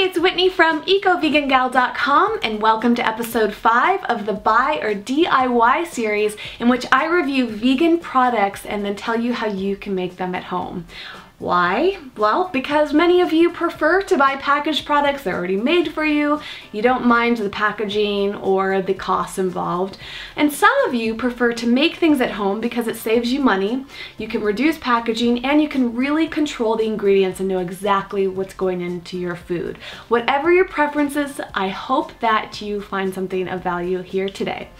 it's Whitney from EcoVeganGal.com and welcome to episode 5 of the Buy or DIY series in which I review vegan products and then tell you how you can make them at home. Why? Well, because many of you prefer to buy packaged products. They're already made for you. You don't mind the packaging or the costs involved. And some of you prefer to make things at home because it saves you money. You can reduce packaging and you can really control the ingredients and know exactly what's going into your food. Whatever your preferences, I hope that you find something of value here today.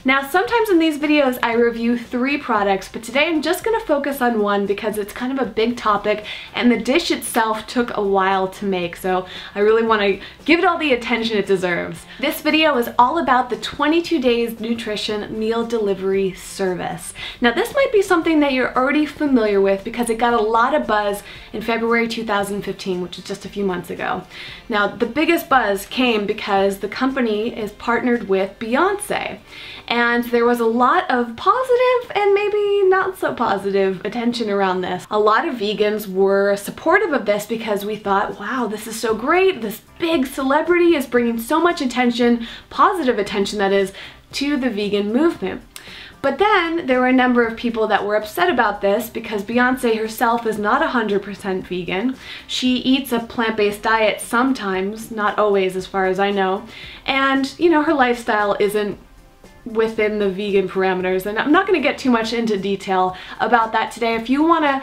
Now, sometimes in these videos I review 3 products, but today I'm just going to focus on one because it's kind of a big topic and the dish itself took a while to make, so I really want to give it all the attention it deserves. This video is all about the 22 Days Nutrition Meal Delivery Service. Now this might be something that you're already familiar with because it got a lot of buzz in February 2015, which is just a few months ago. Now the biggest buzz came because the company is partnered with Beyonce, and there was a lot of positive and maybe not so positive attention around this. A lot of vegans were supportive of this because we thought, wow, this is so great. This big celebrity is bringing so much attention, positive attention that is, to the vegan movement. But then there were a number of people that were upset about this because Beyonce herself is not 100% vegan. She eats a plant-based diet sometimes, not always as far as I know. And, you know, her lifestyle isn't within the vegan parameters, and I'm not going to get too much into detail about that today. If you want to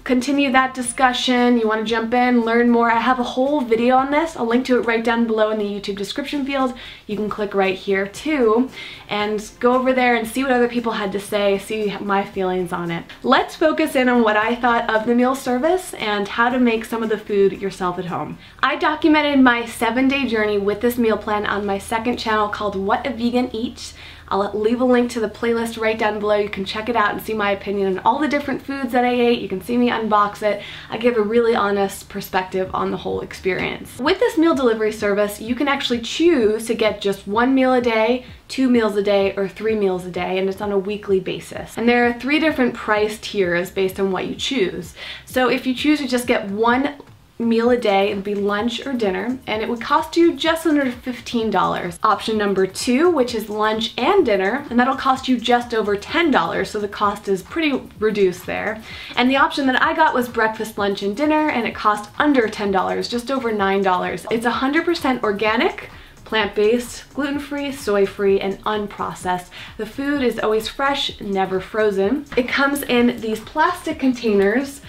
continue that discussion, you want to jump in, learn more, I have a whole video on this. I'll link to it right down below in the YouTube description field. You can click right here too and go over there and see what other people had to say, see my feelings on it. Let's focus in on what I thought of the meal service and how to make some of the food yourself at home. I documented my 7-day journey with this meal plan on my second channel called What a Vegan Eats. I'll leave a link to the playlist right down below. You can check it out and see my opinion on all the different foods that I ate. You can see me unbox it. I give a really honest perspective on the whole experience. With this meal delivery service, you can actually choose to get just 1 meal a day, 2 meals a day, or 3 meals a day, and it's on a weekly basis. And there are 3 different price tiers based on what you choose. So if you choose to just get 1 meal a day, it would be lunch or dinner, and it would cost you just under $15. Option number 2, which is lunch and dinner, and that'll cost you just over $10, so the cost is pretty reduced there. And the option that I got was breakfast, lunch, and dinner, and it cost under $10, just over $9. It's 100% organic, plant-based, gluten-free, soy-free, and unprocessed. The food is always fresh, never frozen. It comes in these plastic containers.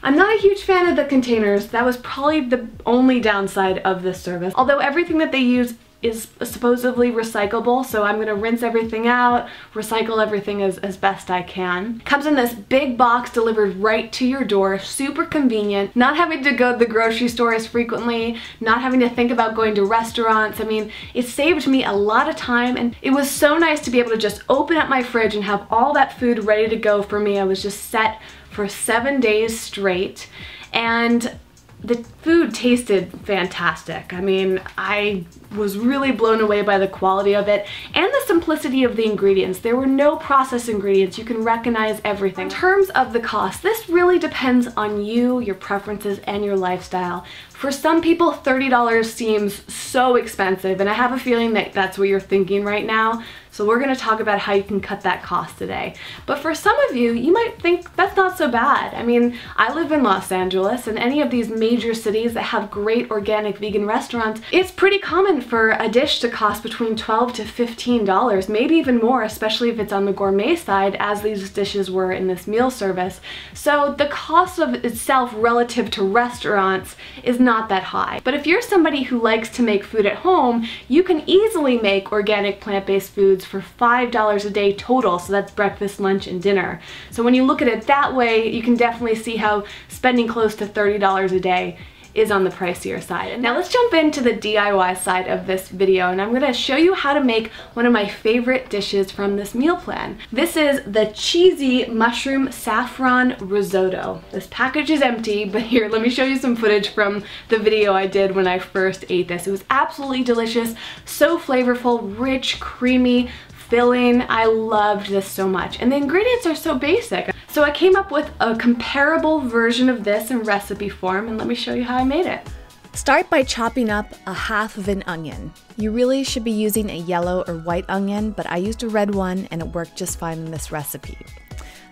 I'm not a huge fan of the containers. That was probably the only downside of this service. Although everything that they use is supposedly recyclable, so I'm gonna rinse everything out, recycle everything as best I can. Comes in this big box delivered right to your door, super convenient, not having to go to the grocery store as frequently, not having to think about going to restaurants. I mean, it saved me a lot of time, and it was so nice to be able to just open up my fridge and have all that food ready to go for me. I was just set for 7 days straight, and the food tasted fantastic. I mean, I was really blown away by the quality of it and the simplicity of the ingredients. There were no processed ingredients. You can recognize everything. In terms of the cost, this really depends on you, your preferences, and your lifestyle. For some people, $30 seems so expensive, and I have a feeling that that's what you're thinking right now. So we're gonna talk about how you can cut that cost today. But for some of you, you might think that's not so bad. I mean, I live in Los Angeles, and any of these major cities that have great organic vegan restaurants, it's pretty common for a dish to cost between $12 to $15, maybe even more, especially if it's on the gourmet side, as these dishes were in this meal service. So the cost of itself relative to restaurants is not that high. But if you're somebody who likes to make food at home, you can easily make organic plant-based foods for $5 a day total, so that's breakfast, lunch, and dinner. So when you look at it that way, you can definitely see how spending close to $30 a day is on the pricier side. Now let's jump into the DIY side of this video, and I'm gonna show you how to make one of my favorite dishes from this meal plan. This is the cheesy mushroom saffron risotto. This package is empty, but here, let me show you some footage from the video I did when I first ate this. It was absolutely delicious, so flavorful, rich, creamy, filling. I loved this so much, and the ingredients are so basic. So I came up with a comparable version of this in recipe form, and let me show you how I made it. Start by chopping up a half of an onion. You really should be using a yellow or white onion, but I used a red one and it worked just fine in this recipe.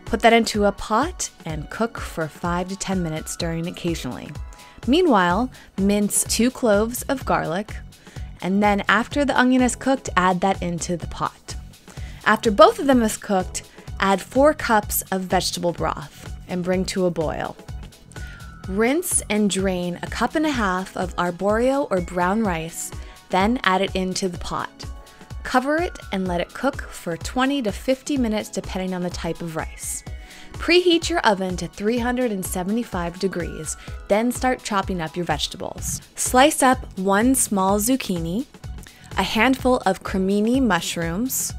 Put that into a pot and cook for 5 to 10 minutes, stirring occasionally. Meanwhile, mince 2 cloves of garlic, and then after the onion is cooked, add that into the pot. After both of them is cooked, add 4 cups of vegetable broth and bring to a boil. Rinse and drain 1.5 cups of arborio or brown rice, then add it into the pot. Cover it and let it cook for 20 to 50 minutes depending on the type of rice. Preheat your oven to 375 degrees, then start chopping up your vegetables. Slice up 1 small zucchini, a handful of cremini mushrooms,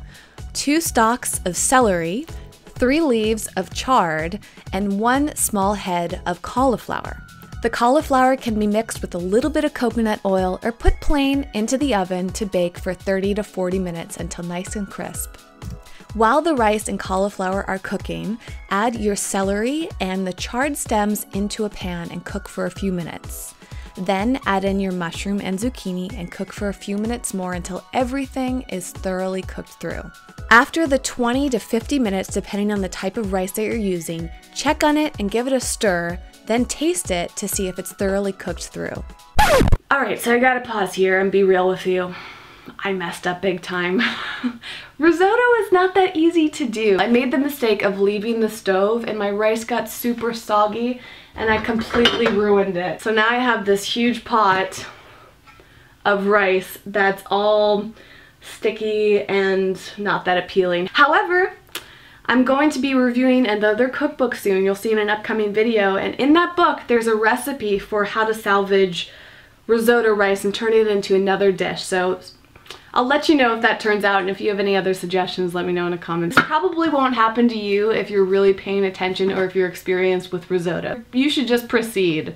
2 stalks of celery, 3 leaves of chard, and 1 small head of cauliflower. The cauliflower can be mixed with a little bit of coconut oil or put plain into the oven to bake for 30 to 40 minutes until nice and crisp. While the rice and cauliflower are cooking, add your celery and the chard stems into a pan and cook for a few minutes. Then add in your mushroom and zucchini and cook for a few minutes more until everything is thoroughly cooked through. After the 20 to 50 minutes, depending on the type of rice that you're using, check on it and give it a stir, then taste it to see if it's thoroughly cooked through. Alright, so I gotta pause here and be real with you. I messed up big time. Risotto is not that easy to do. I made the mistake of leaving the stove and my rice got super soggy and I completely ruined it. So now I have this huge pot of rice that's all sticky and not that appealing. However, I'm going to be reviewing another cookbook soon. You'll see in an upcoming video, and in that book there's a recipe for how to salvage risotto rice and turn it into another dish. So I'll let you know if that turns out, and if you have any other suggestions, let me know in the comments. This probably won't happen to you if you're really paying attention or if you're experienced with risotto. You should just proceed.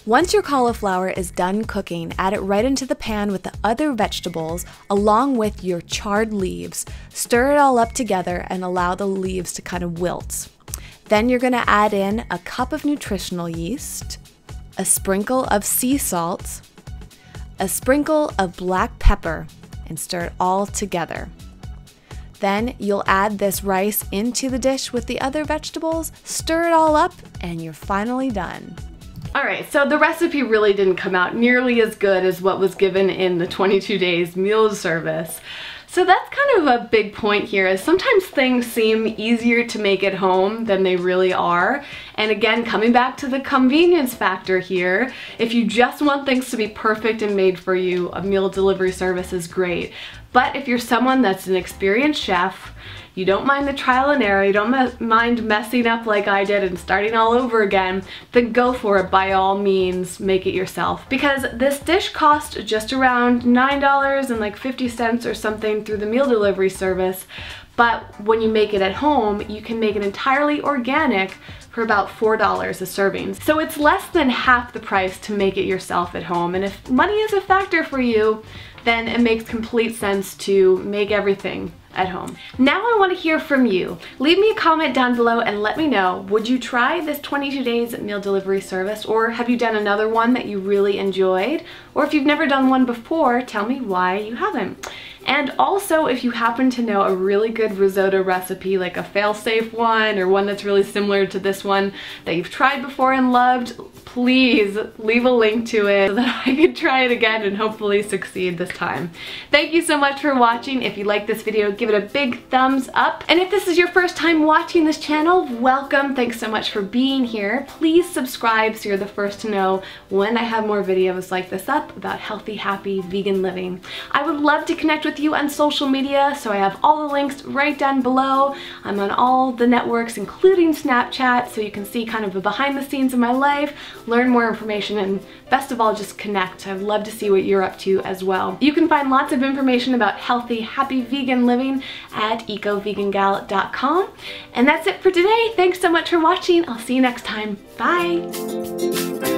Once your cauliflower is done cooking, add it right into the pan with the other vegetables along with your charred leaves. Stir it all up together and allow the leaves to kind of wilt. Then you're going to add in a cup of nutritional yeast, a sprinkle of sea salt, a sprinkle of black pepper, and stir it all together. Then you'll add this rice into the dish with the other vegetables, stir it all up, and you're finally done. Alright, so the recipe really didn't come out nearly as good as what was given in the 22 days meal service. So that's kind of a big point here, is sometimes things seem easier to make at home than they really are. And again, coming back to the convenience factor here, if you just want things to be perfect and made for you, a meal delivery service is great. But if you're someone that's an experienced chef, you don't mind the trial and error, you don't mind messing up like I did and starting all over again, then go for it. By all means, make it yourself. Because this dish cost just around $9.50 or something through the meal delivery service, but when you make it at home, you can make it entirely organic for about $4 a serving. So it's less than half the price to make it yourself at home. And if money is a factor for you, then it makes complete sense to make everything at home. Now I want to hear from you. Leave me a comment down below and let me know, would you try this 22 days meal delivery service, or have you done another one that you really enjoyed? Or if you've never done one before, tell me why you haven't. And also, if you happen to know a really good risotto recipe, like a fail-safe one or one that's really similar to this one that you've tried before and loved, please leave a link to it so that I can try it again and hopefully succeed this time. Thank you so much for watching. If you like this video, give it a big thumbs up. And if this is your first time watching this channel, welcome. Thanks so much for being here. Please subscribe so you're the first to know when I have more videos like this up about healthy, happy, vegan living. I would love to connect with you on social media, so I have all the links right down below. I'm on all the networks, including Snapchat, so you can see kind of a behind the scenes of my life, learn more information, and best of all, just connect. I'd love to see what you're up to as well. You can find lots of information about healthy, happy vegan living at ecovegangal.com. And that's it for today. Thanks so much for watching. I'll see you next time. Bye!